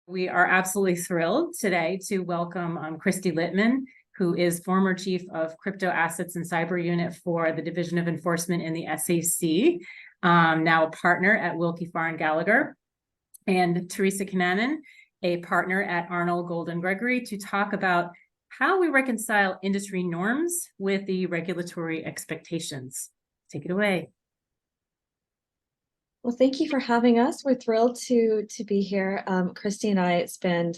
We are absolutely thrilled today to welcome Kristy Littman, who is former Chief of Crypto Assets and Cyber Unit for the Division of Enforcement in the SEC, now a partner at Willkie Farr Gallagher, and Theresa Kananen, a partner at Arnall Golden Gregory, to talk about how we reconcile industry norms with the regulatory expectations. Take it away. Well, thank you for having us. We're thrilled to be here. Kristy and I spend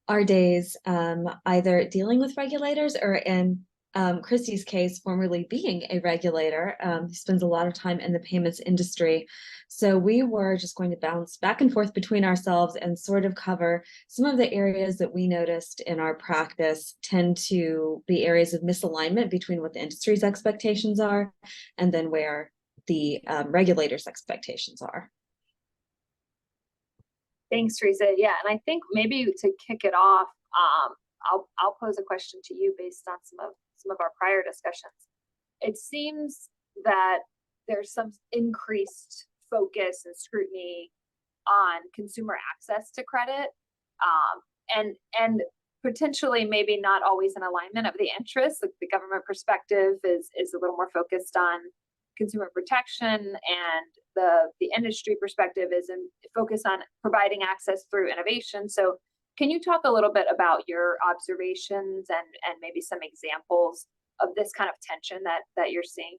our days either dealing with regulators or, in Kristy's case, formerly being a regulator. He spends a lot of time in the payments industry. So we were just going to bounce back and forth between ourselves and sort of cover some of the areas that we noticed in our practice tend to be areas of misalignment between what the industry's expectations are and then where the regulators' expectations are. Thanks, Theresa. Yeah, and I think maybe to kick it off, I'll pose a question to you based on some of our prior discussions. It seems that there's some increased focus and scrutiny on consumer access to credit, and potentially maybe not always in alignment of the interests. Like the government perspective is a little more focused on consumer protection, and the industry perspective is focused on providing access through innovation. So can you talk a little bit about your observations and maybe some examples of this kind of tension that you're seeing?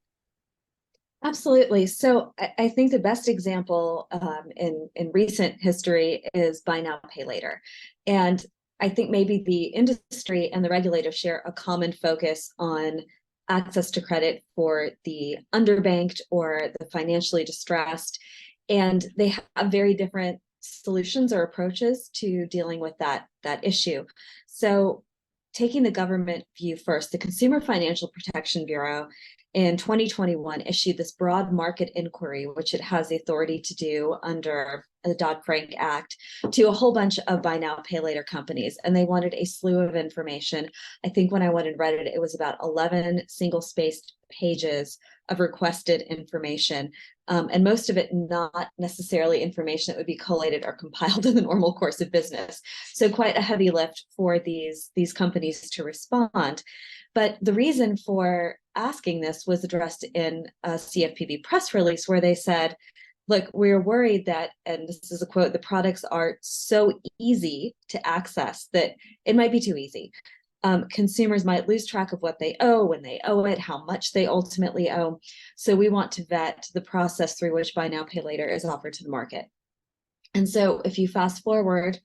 Absolutely. So I think the best example in recent history is buy now, pay later. And I think maybe the industry and the regulators share a common focus on access to credit for the underbanked or the financially distressed. And they have very different solutions or approaches to dealing with that issue. So taking the government view first, the Consumer Financial Protection Bureau in 2021 issued this broad market inquiry, which it has the authority to do under the Dodd-Frank Act, to a whole bunch of buy now, pay later companies. And they wanted a slew of information. I think when I went and read it, it was about 11 single-spaced pages of requested information. And most of it not necessarily information that would be collated or compiled in the normal course of business. So quite a heavy lift for these companies to respond. But the reason for asking this was addressed in a CFPB press release where they said, look, we're worried that, and this is a quote, the products are so easy to access that it might be too easy. Consumers might lose track of what they owe, when they owe it, how much they ultimately owe. So we want to vet the process through which buy now, pay later is offered to the market. And so if you fast forward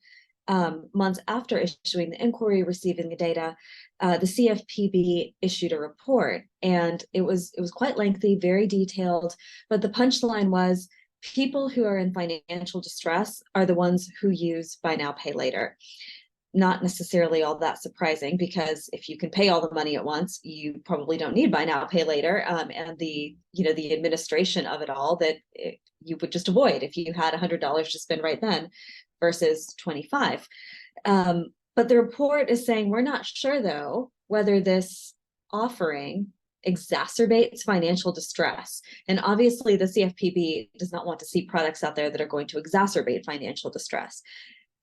months after issuing the inquiry, receiving the data, the CFPB issued a report, and it was quite lengthy, very detailed, but the punchline was people who are in financial distress are the ones who use buy now, pay later. Not necessarily all that surprising, because if you can pay all the money at once, you probably don't need buy now, pay later, and the administration of it all that you would just avoid if you had $100 to spend right then versus 25. But the report is saying we're not sure, though, whether this offering exacerbates financial distress. And obviously, the CFPB does not want to see products out there that are going to exacerbate financial distress.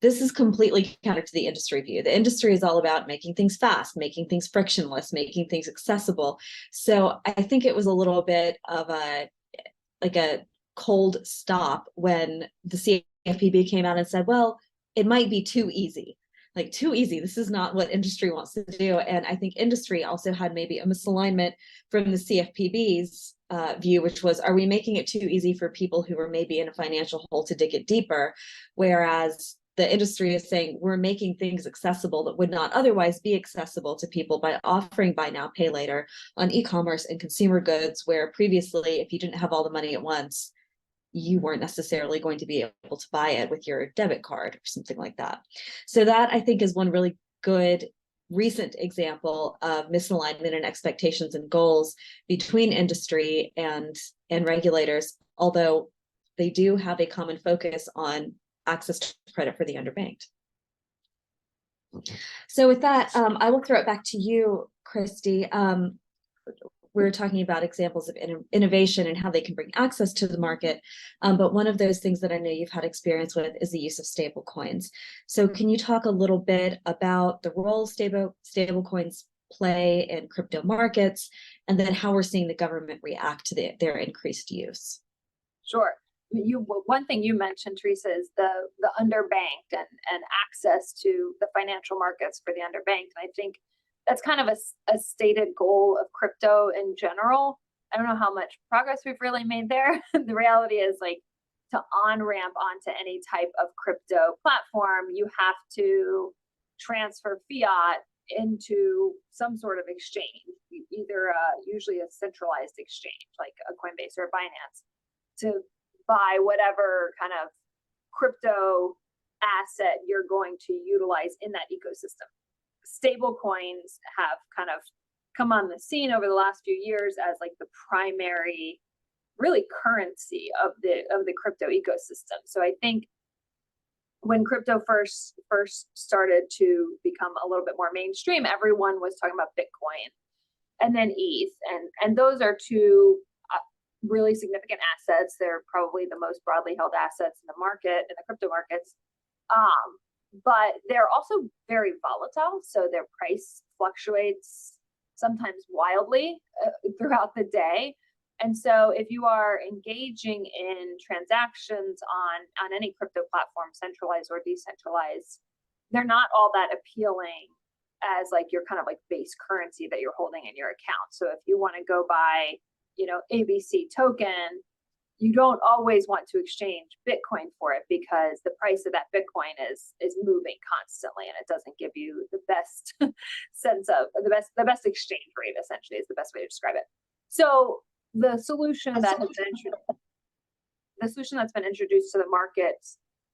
This is completely counter to the industry view. The industry is all about making things fast, making things frictionless, making things accessible. So I think it was a little bit of a cold stop when the CFPB came out and said, well, it might be too easy. Like, too easy. This is not what industry wants to do. And I think industry also had maybe a misalignment from the CFPB's view, which was, are we making it too easy for people who are maybe in a financial hole to dig it deeper? Whereas the industry is saying we're making things accessible that would not otherwise be accessible to people by offering buy now, pay later on e-commerce and consumer goods, where previously, if you didn't have all the money at once, you weren't necessarily going to be able to buy it with your debit card or something like that. So that, I think, is one really good recent example of misalignment in expectations and goals between industry and regulators, although they do have a common focus on access to credit for the underbanked. So with that, I will throw it back to you, Kristy. we're talking about examples of innovation and how they can bring access to the market. But one of those things that I know you've had experience with is the use of stable coins. So can you talk a little bit about the role stable coins play in crypto markets, and then how we're seeing the government react to their increased use? Sure. One thing you mentioned, Theresa, is the underbanked and access to the financial markets for the underbanked. And I think that's kind of a stated goal of crypto in general. I don't know how much progress we've really made there. The reality is, like, to on-ramp onto any type of crypto platform, you have to transfer fiat into some sort of exchange, either usually a centralized exchange like a Coinbase or a Binance, to buy whatever kind of crypto asset you're going to utilize in that ecosystem. Stable coins have kind of come on the scene over the last few years as like the primary, really, currency of the crypto ecosystem. So I think when crypto first started to become a little bit more mainstream, everyone was talking about Bitcoin and then ETH, and those are two really significant assets. They're probably the most broadly held assets in the market, in the crypto markets. But they're also very volatile, so their price fluctuates sometimes wildly throughout the day. And so if you are engaging in transactions on any crypto platform, centralized or decentralized, they're not all that appealing as like your kind of like base currency that you're holding in your account. So if you want to go buy, ABC token, you don't always want to exchange Bitcoin for it, because the price of that Bitcoin is moving constantly, and it doesn't give you the best sense of the best exchange rate, essentially, is the best way to describe it. So the solution that's been introduced to the market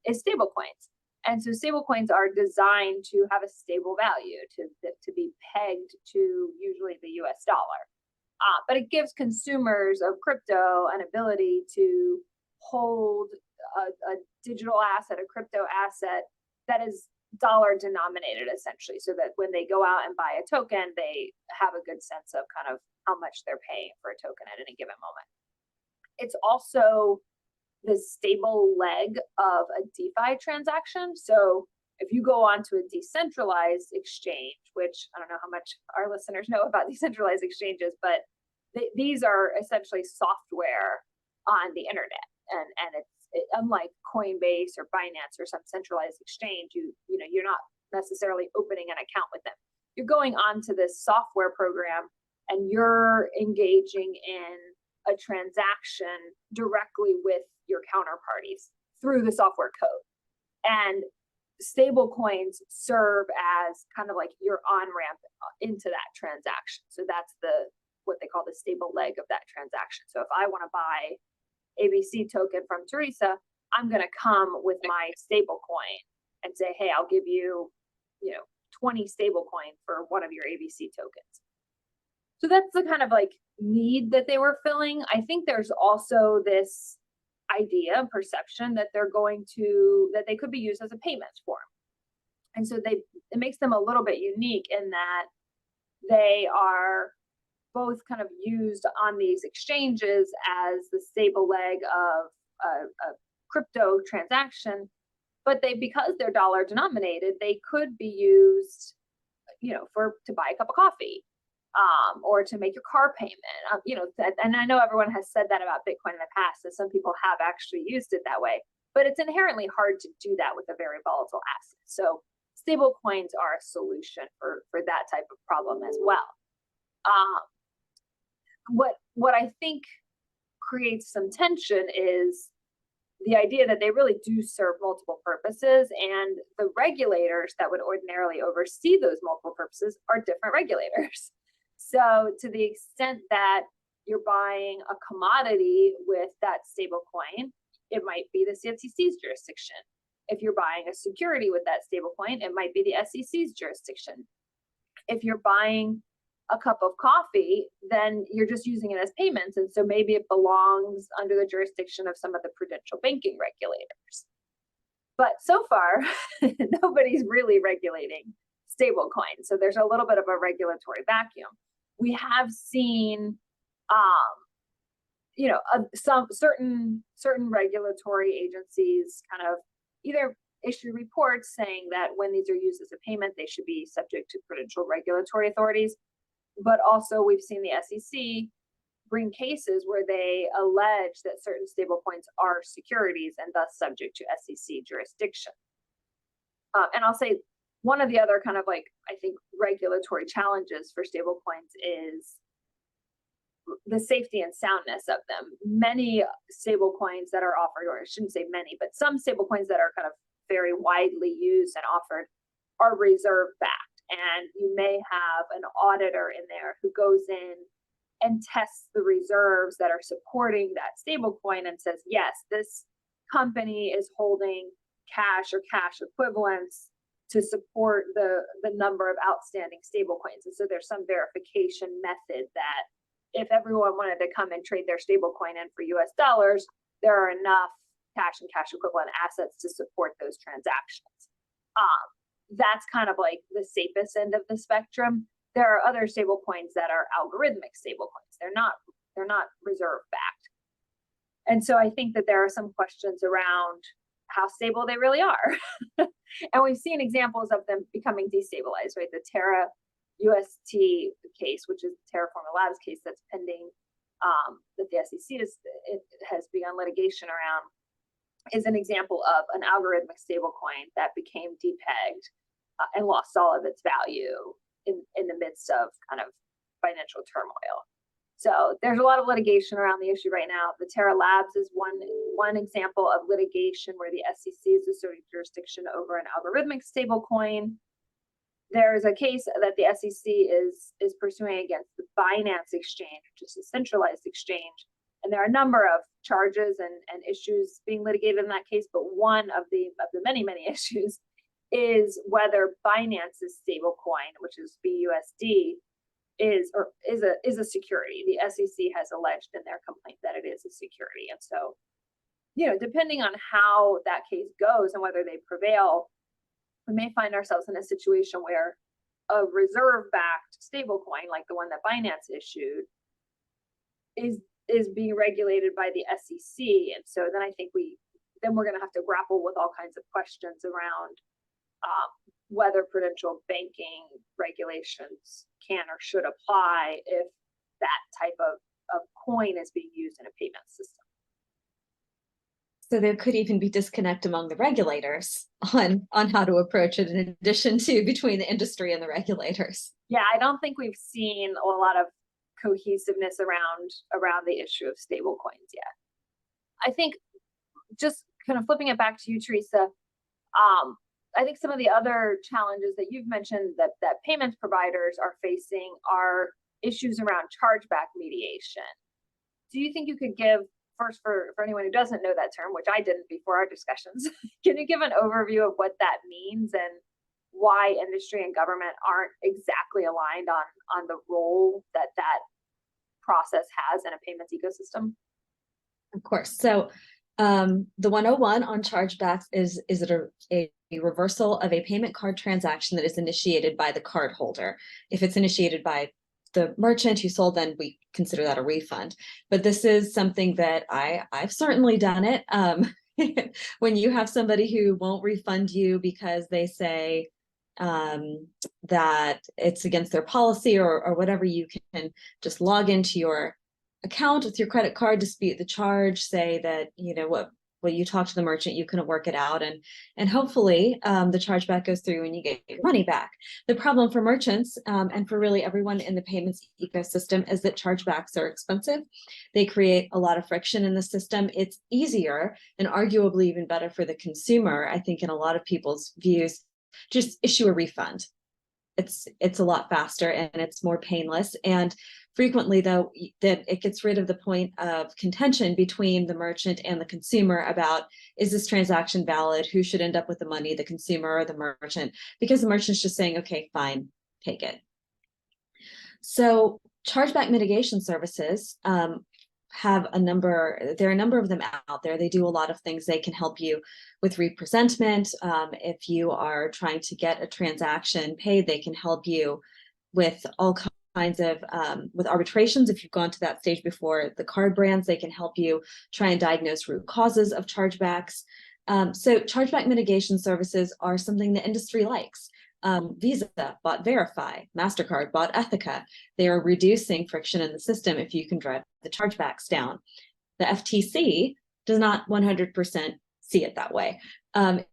is stablecoins. And so stablecoins are designed to have a stable value, to be pegged to usually the US dollar. But it gives consumers of crypto an ability to hold a digital asset, a crypto asset that is dollar denominated, essentially, so that when they go out and buy a token, they have a good sense of kind of how much they're paying for a token at any given moment. It's also the stable leg of a DeFi transaction. So if you go onto a decentralized exchange, which I don't know how much our listeners know about decentralized exchanges, but these are essentially software on the internet, and it's unlike Coinbase or Binance or some centralized exchange. You're not necessarily opening an account with them. You're going onto this software program and you're engaging in a transaction directly with your counterparties through the software code. And stable coins serve as kind of like your on-ramp into that transaction. So that's what they call the stable leg of that transaction. So if I want to buy ABC token from Theresa, I'm going to come with my stable coin and say, hey, I'll give you, 20 stable coin for one of your ABC tokens. So that's the kind of like need that they were filling. I think there's also this idea and perception that they could be used as a payments form. And so it makes them a little bit unique in that they are both kind of used on these exchanges as the stable leg of a crypto transaction, but because they're dollar denominated, they could be used, to buy a cup of coffee, or to make your car payment. And I know everyone has said that about Bitcoin in the past, and some people have actually used it that way, but it's inherently hard to do that with a very volatile asset. So stable coins are a solution for that type of problem as well. What I think creates some tension is the idea that they really do serve multiple purposes, and the regulators that would ordinarily oversee those multiple purposes are different regulators. So to the extent that you're buying a commodity with that stable coin, it might be the CFTC's jurisdiction. If you're buying a security with that stable coin, it might be the SEC's jurisdiction. If you're buying a cup of coffee, then you're just using it as payments. And so maybe it belongs under the jurisdiction of some of the prudential banking regulators. But so far, nobody's really regulating stable coins. So there's a little bit of a regulatory vacuum. We have seen some certain regulatory agencies kind of either issue reports saying that when these are used as a payment, they should be subject to prudential regulatory authorities. But also we've seen the SEC bring cases where they allege that certain stablecoins are securities and thus subject to SEC jurisdiction. And I'll say one of the other kind of I think regulatory challenges for stablecoins is the safety and soundness of them. Many stablecoins that are offered, or I shouldn't say many, but some stablecoins that are kind of very widely used and offered are reserve backed. And you may have an auditor in there who goes in and tests the reserves that are supporting that stablecoin and says, yes, this company is holding cash or cash equivalents to support the number of outstanding stablecoins. And so there's some verification method that if everyone wanted to come and trade their stablecoin in for US dollars, there are enough cash and cash equivalent assets to support those transactions. That's kind of the safest end of the spectrum. There are other stablecoins that are algorithmic stablecoins. They're not reserve backed. And so I think that there are some questions around how stable they really are. And we've seen examples of them becoming destabilized, right? The Terra UST case, which is the Terraform Labs case that's pending, that the SEC has begun litigation around, is an example of an algorithmic stablecoin that became depegged and lost all of its value in the midst of kind of financial turmoil. So there's a lot of litigation around the issue right now. The Terra Labs is one example of litigation where the SEC is asserting jurisdiction over an algorithmic stablecoin. There is a case that the SEC is pursuing against the Binance exchange, which is a centralized exchange. And there are a number of charges and issues being litigated in that case, but one of the many, many issues is whether Binance's stablecoin, which is BUSD, is a security. The SEC has alleged in their complaint that it is a security. And so, depending on how that case goes and whether they prevail, we may find ourselves in a situation where a reserve-backed stablecoin, like the one that Binance issued, is being regulated by the SEC. And so then I think we're going to have to grapple with all kinds of questions around whether prudential banking regulations can or should apply if that type of coin is being used in a payment system. So there could even be disconnect among the regulators on how to approach it, in addition to between the industry and the regulators. Yeah, I don't think we've seen a lot of cohesiveness around the issue of stable coins yet. I think just kind of flipping it back to you, Theresa, I think some of the other challenges that you've mentioned that payments providers are facing are issues around chargeback mediation. Do you think you could give, first for anyone who doesn't know that term, which I didn't before our discussions, can you give an overview of what that means and why industry and government aren't exactly aligned on the role that process has in a payments ecosystem? Of course. So the 101 on chargebacks is it a reversal of a payment card transaction that is initiated by the card holder. If it's initiated by the merchant who sold, then we consider that a refund. But this is something that I've certainly done it. When you have somebody who won't refund you because they say that it's against their policy or whatever, you can just log into your account with your credit card, dispute the charge, say that, what you talk to the merchant, you couldn't work it out, and hopefully the chargeback goes through and you get your money back. The problem for merchants and for really everyone in the payments ecosystem is that chargebacks are expensive. They create a lot of friction in the system. It's easier and arguably even better for the consumer, I think, in a lot of people's views, just issue a refund. It's a lot faster and it's more painless. And frequently, though, that it gets rid of the point of contention between the merchant and the consumer about, is this transaction valid? Who should end up with the money, the consumer or the merchant? Because the merchant's just saying, okay, fine, take it. So chargeback mitigation services there are a number of them out there. They do a lot of things. They can help you with representment. If you are trying to get a transaction paid, they can help you with all kinds of, with arbitrations, if you've gone to that stage before, the card brands, they can help you try and diagnose root causes of chargebacks. So chargeback mitigation services are something the industry likes. Visa bought Verify, MasterCard bought Ethica. They are reducing friction in the system if you can drive the chargebacks down. The FTC does not 100% see it that way.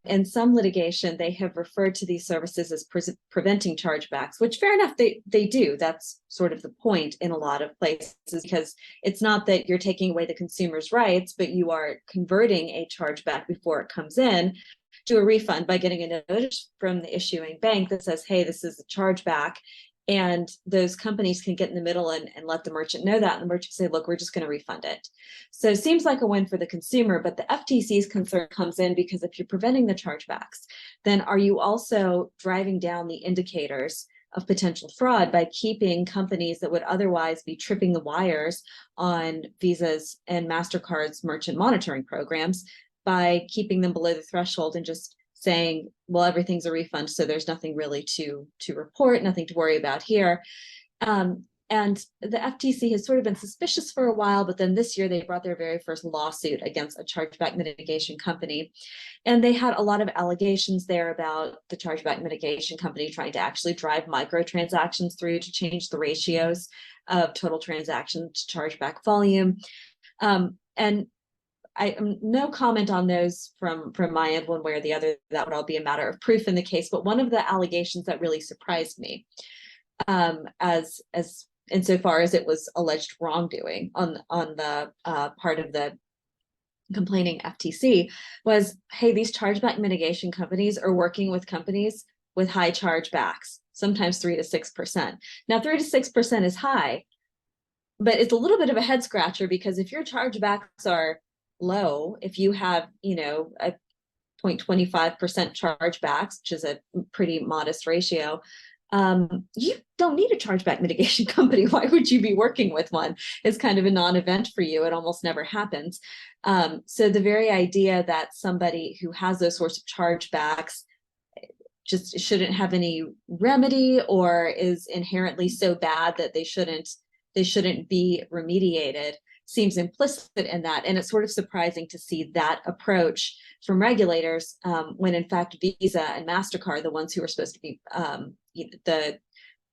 In some litigation, they have referred to these services as preventing chargebacks, which fair enough, they do. That's sort of the point in a lot of places, because it's not that you're taking away the consumer's rights, but you are converting a chargeback before it comes in to a refund by getting a notice from the issuing bank that says, hey, this is a chargeback. And those companies can get in the middle and let the merchant know that. And the merchant say, look, we're just going to refund it. So it seems like a win for the consumer, but the FTC's concern comes in because if you're preventing the chargebacks, then are you also driving down the indicators of potential fraud by keeping companies that would otherwise be tripping the wires on Visa's and MasterCard's merchant monitoring programs by keeping them below the threshold and just saying, well, everything's a refund, so there's nothing really to report, nothing to worry about here. And the FTC has sort of been suspicious for a while, but then this year they brought their very first lawsuit against a chargeback mitigation company. And they had a lot of allegations there about the chargeback mitigation company trying to actually drive microtransactions through to change the ratios of total transaction to chargeback volume. And no comment on those from my end one way or the other. That would all be a matter of proof in the case. But one of the allegations that really surprised me, as insofar as it was alleged wrongdoing on the part of the complaining FTC, was, hey, these chargeback mitigation companies are working with companies with high chargebacks, sometimes 3 to 6%. Now, 3 to 6% is high, but it's a little bit of a head scratcher, because if your chargebacks are low, if you have, a 0.25% chargebacks, which is a pretty modest ratio, you don't need a chargeback mitigation company. Why would you be working with one? It's kind of a non-event for you. It almost never happens. So the very idea that somebody who has those sorts of chargebacks just shouldn't have any remedy, or is inherently so bad that they shouldn't be remediated, seems implicit in that. And it's sort of surprising to see that approach from regulators, when in fact Visa and MasterCard, the ones who are supposed to be the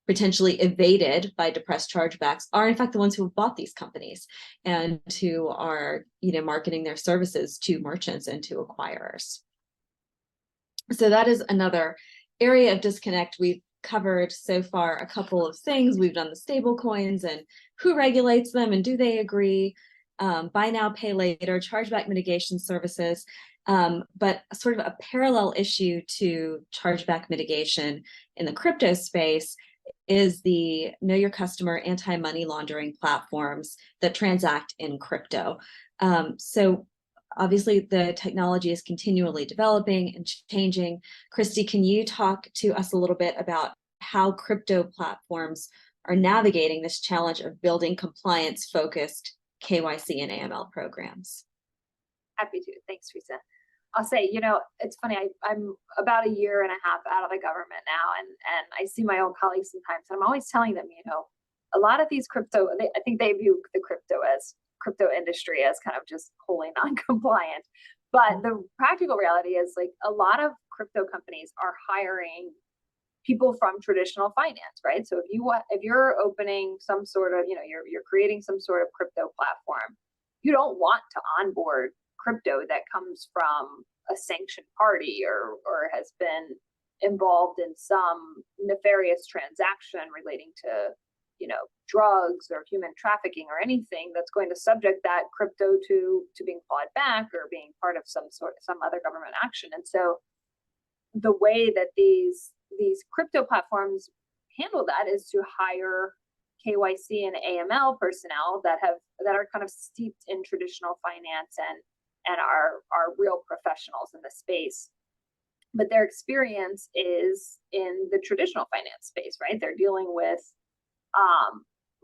potentially evaded by depressed chargebacks, are in fact the ones who have bought these companies and who are marketing their services to merchants and to acquirers. So that is another area of disconnect. We've covered so far a couple of things. We've done the stable coins and who regulates them and do they agree, buy now, pay later, chargeback mitigation services. But sort of a parallel issue to chargeback mitigation in the crypto space is the know your customer anti-money laundering platforms that transact in crypto. So obviously the technology is continually developing and changing. Kristy, can you talk to us a little bit about how crypto platforms are navigating this challenge of building compliance-focused KYC and AML programs? Happy to. Thanks, Theresa. I'll say, it's funny, I'm about a year and a half out of the government now, and I see my old colleagues sometimes, and I'm always telling them, a lot of these crypto, I think they view the crypto industry as kind of just wholly non-compliant. But the practical reality is, like, a lot of crypto companies are hiring people from traditional finance, right? So if you're opening some sort of, you're creating some sort of crypto platform, you don't want to onboard crypto that comes from a sanctioned party or has been involved in some nefarious transaction relating to, drugs or human trafficking or anything that's going to subject that crypto to being clawed back or being part of some other government action. And so the way that these crypto platforms handle that is to hire KYC and AML personnel that are kind of steeped in traditional finance and are real professionals in the space. But their experience is in the traditional finance space, right? They're dealing with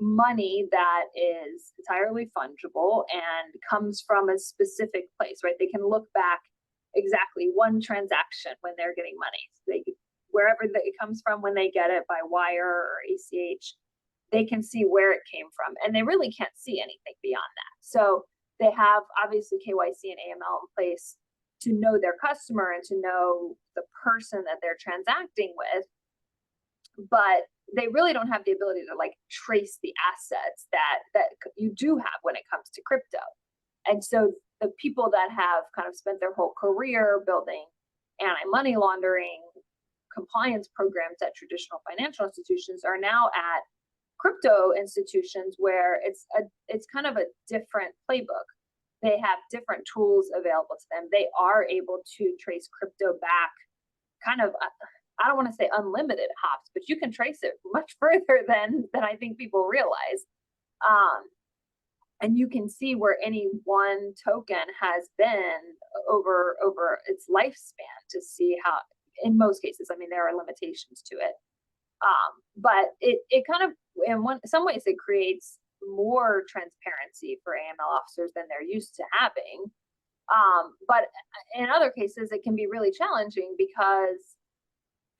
money that is entirely fungible and comes from a specific place, right? They can look back exactly one transaction when they're getting money. Wherever it comes from when they get it by wire or ACH, they can see where it came from, and they really can't see anything beyond that. So they have obviously KYC and AML in place to know their customer and to know the person that they're transacting with, but they really don't have the ability to like trace the assets that you do have when it comes to crypto. And so the people that have kind of spent their whole career building anti-money laundering compliance programs at traditional financial institutions are now at crypto institutions where it's kind of a different playbook. They have different tools available to them. They are able to trace crypto back kind of, I don't want to say unlimited hops, but you can trace it much further than I think people realize. And you can see where any one token has been over its lifespan to see how, in most cases, I mean, there are limitations to it. But it kind of, in some ways, it creates more transparency for AML officers than they're used to having. But in other cases, it can be really challenging because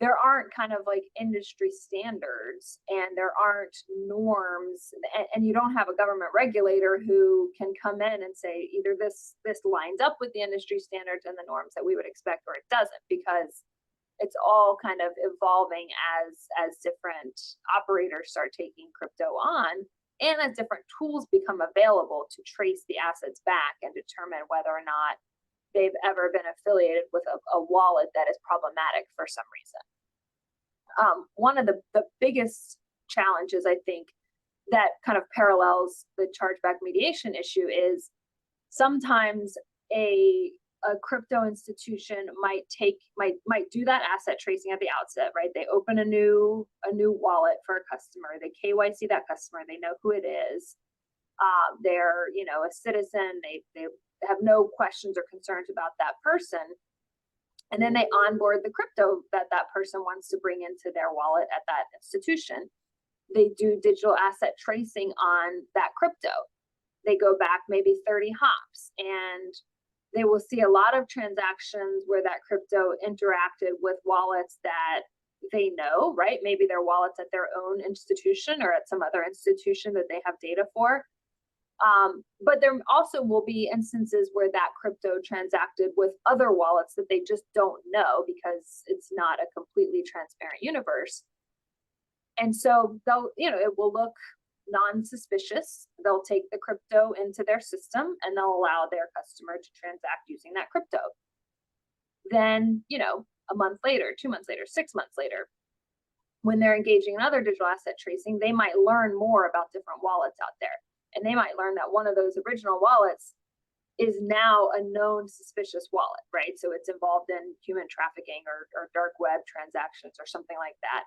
there aren't kind of like industry standards and there aren't norms, and you don't have a government regulator who can come in and say either this lines up with the industry standards and the norms that we would expect, or it doesn't, because it's all kind of evolving as different operators start taking crypto on, and as different tools become available to trace the assets back and determine whether or not they've ever been affiliated with a wallet that is problematic for some reason. One of the biggest challenges, I think, that kind of parallels the chargeback mediation issue is sometimes a crypto institution might do that asset tracing at the outset, right? They open a new wallet for a customer, they KYC that customer, they know who it is, they're a citizen, they have no questions or concerns about that person, and then they onboard the crypto that person wants to bring into their wallet at that institution. They do digital asset tracing on that crypto. They go back maybe 30 hops, and they will see a lot of transactions where that crypto interacted with wallets that they know, right? Maybe they're wallets at their own institution or at some other institution that they have data for. But there also will be instances where that crypto transacted with other wallets that they just don't know because it's not a completely transparent universe. And so they'll, it will look non-suspicious. They'll take the crypto into their system and they'll allow their customer to transact using that crypto. Then, a month later, 2 months later, 6 months later, when they're engaging in other digital asset tracing, they might learn more about different wallets out there. And they might learn that one of those original wallets is now a known suspicious wallet, right? So it's involved in human trafficking or dark web transactions or something like that.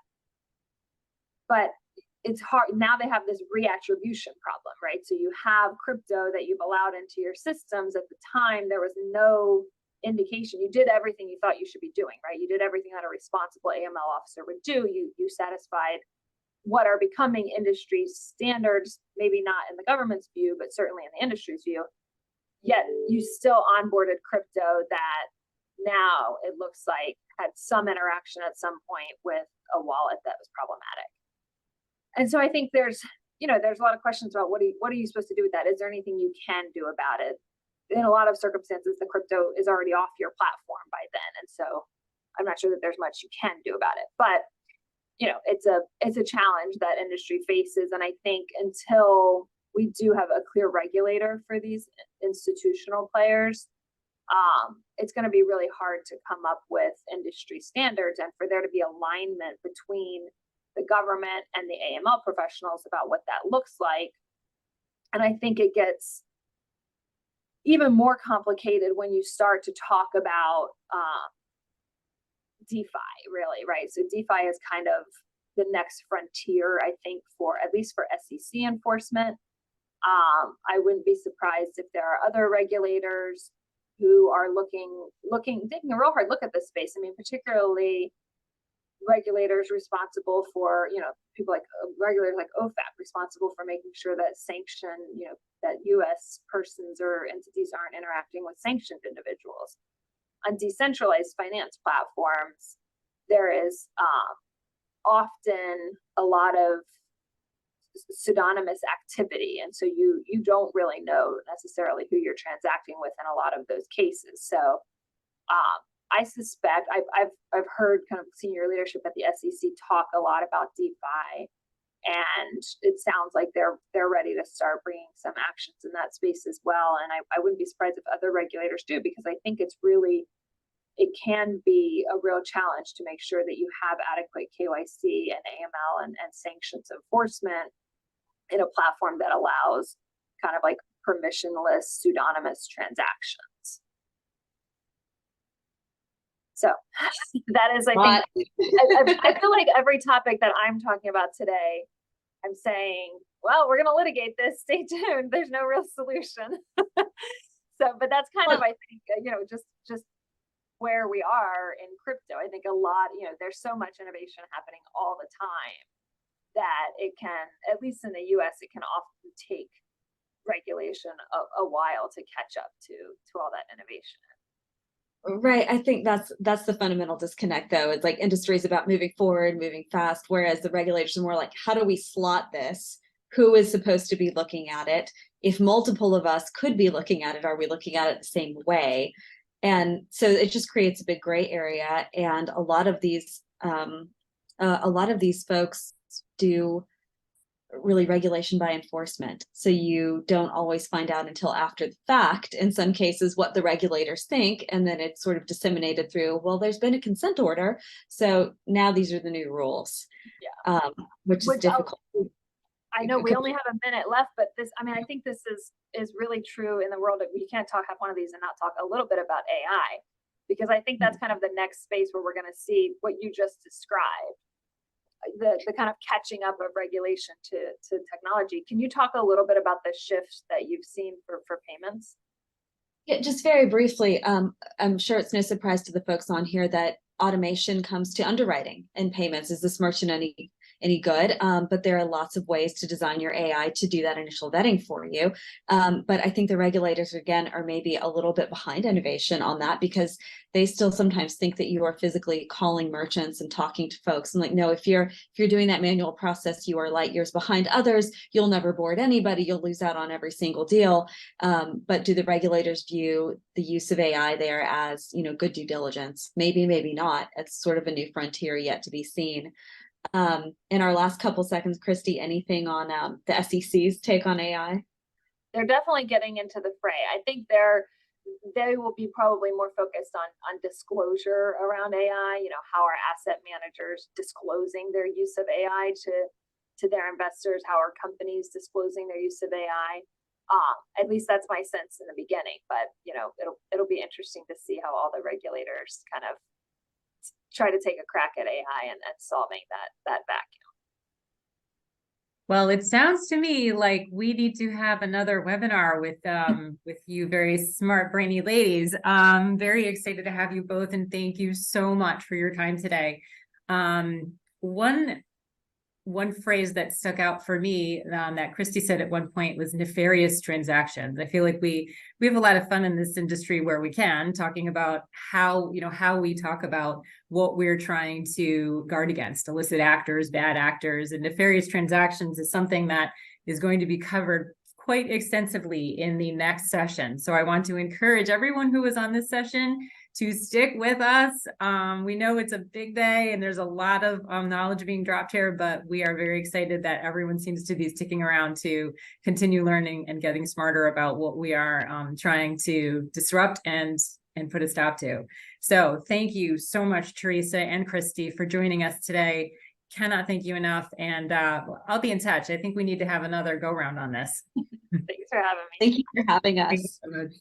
But it's hard. Now they have this reattribution problem, right? So you have crypto that you've allowed into your systems. At the time, there was no indication. You did everything you thought you should be doing, right? You did everything that a responsible AML officer would do. You satisfied what are becoming industry standards, maybe not in the government's view, but certainly in the industry's view. Yet you still onboarded crypto that now it looks like had some interaction at some point with a wallet that was problematic. And so I think there's a lot of questions about what are you supposed to do with that? Is there anything you can do about it? In a lot of circumstances, the crypto is already off your platform by then. And so I'm not sure that there's much you can do about it. But it's a challenge that industry faces. And I think until we do have a clear regulator for these institutional players, it's going to be really hard to come up with industry standards and for there to be alignment between the government and the AML professionals about what that looks like. And I think it gets even more complicated when you start to talk about DeFi, really, right? So DeFi is kind of the next frontier, I think, for at least for SEC enforcement. I wouldn't be surprised if there are other regulators who are taking a real hard look at this space. I mean, particularly regulators responsible for, people like regulators like OFAC responsible for making sure that that U.S. persons or entities aren't interacting with sanctioned individuals. On decentralized finance platforms, there is often a lot of pseudonymous activity. And so you don't really know necessarily who you're transacting with in a lot of those cases. So I suspect I've heard kind of senior leadership at the SEC talk a lot about DeFi, and it sounds like they're ready to start bringing some actions in that space as well. And I wouldn't be surprised if other regulators do, because I think it can be a real challenge to make sure that you have adequate KYC and AML and sanctions enforcement in a platform that allows kind of like permissionless pseudonymous transactions. So that is, I think, I feel like every topic that I'm talking about today, I'm saying, well, we're going to litigate this. Stay tuned. There's no real solution. But that's kind of, I think, just where we are in crypto. I think a lot, there's so much innovation happening all the time that it can, at least in the US, it can often take regulation a while to catch up to all that innovation. Right. I think that's the fundamental disconnect, though. It's like industry is about moving forward, moving fast, whereas the regulators are more like, how do we slot this? Who is supposed to be looking at it? If multiple of us could be looking at it, are we looking at it the same way? And so it just creates a big gray area. And a lot of these folks do really regulation by enforcement. So you don't always find out until after the fact, in some cases, what the regulators think. And then it's sort of disseminated through, well, there's been a consent order, so now these are the new rules. Yeah. Which is difficult. I know we only have a minute left, but I think this is really true in the world that we can't have one of these and not talk a little bit about AI, because I think that's kind of the next space where we're going to see what you just described. The kind of catching up of regulation to technology. Can you talk a little bit about the shifts that you've seen for payments? Yeah, just very briefly, I'm sure it's no surprise to the folks on here that automation comes to underwriting and payments. Is this merchant any good? But there are lots of ways to design your AI to do that initial vetting for you. But I think the regulators, again, are maybe a little bit behind innovation on that, because they still sometimes think that you are physically calling merchants and talking to folks. And like, no, if you're doing that manual process, you are light years behind others. You'll never board anybody. You'll lose out on every single deal. But do the regulators view the use of AI there as, good due diligence? Maybe, maybe not. It's sort of a new frontier yet to be seen. In our last couple seconds, Kristy, anything on the SEC's take on AI? They're definitely getting into the fray. I think they will be probably more focused on disclosure around AI. How are asset managers disclosing their use of AI to their investors? How are companies disclosing their use of AI? At least that's my sense in the beginning. But it'll be interesting to see how all the regulators kind of try to take a crack at AI and solving that vacuum. Well, it sounds to me like we need to have another webinar with you very smart, brainy ladies. Very excited to have you both, and thank you so much for your time today. One phrase that stuck out for me that Kristy said at one point was nefarious transactions. I feel like we have a lot of fun in this industry where we can, talking about how we talk about what we're trying to guard against, illicit actors, bad actors, and nefarious transactions is something that is going to be covered quite extensively in the next session. So I want to encourage everyone who was on this session to stick with us. We know it's a big day and there's a lot of knowledge being dropped here, but we are very excited that everyone seems to be sticking around to continue learning and getting smarter about what we are trying to disrupt and put a stop to. So thank you so much, Theresa and Kristy, for joining us today. Cannot thank you enough. And I'll be in touch. I think we need to have another go round on this. Thanks for having me. Thank you for having us. Thank you so much.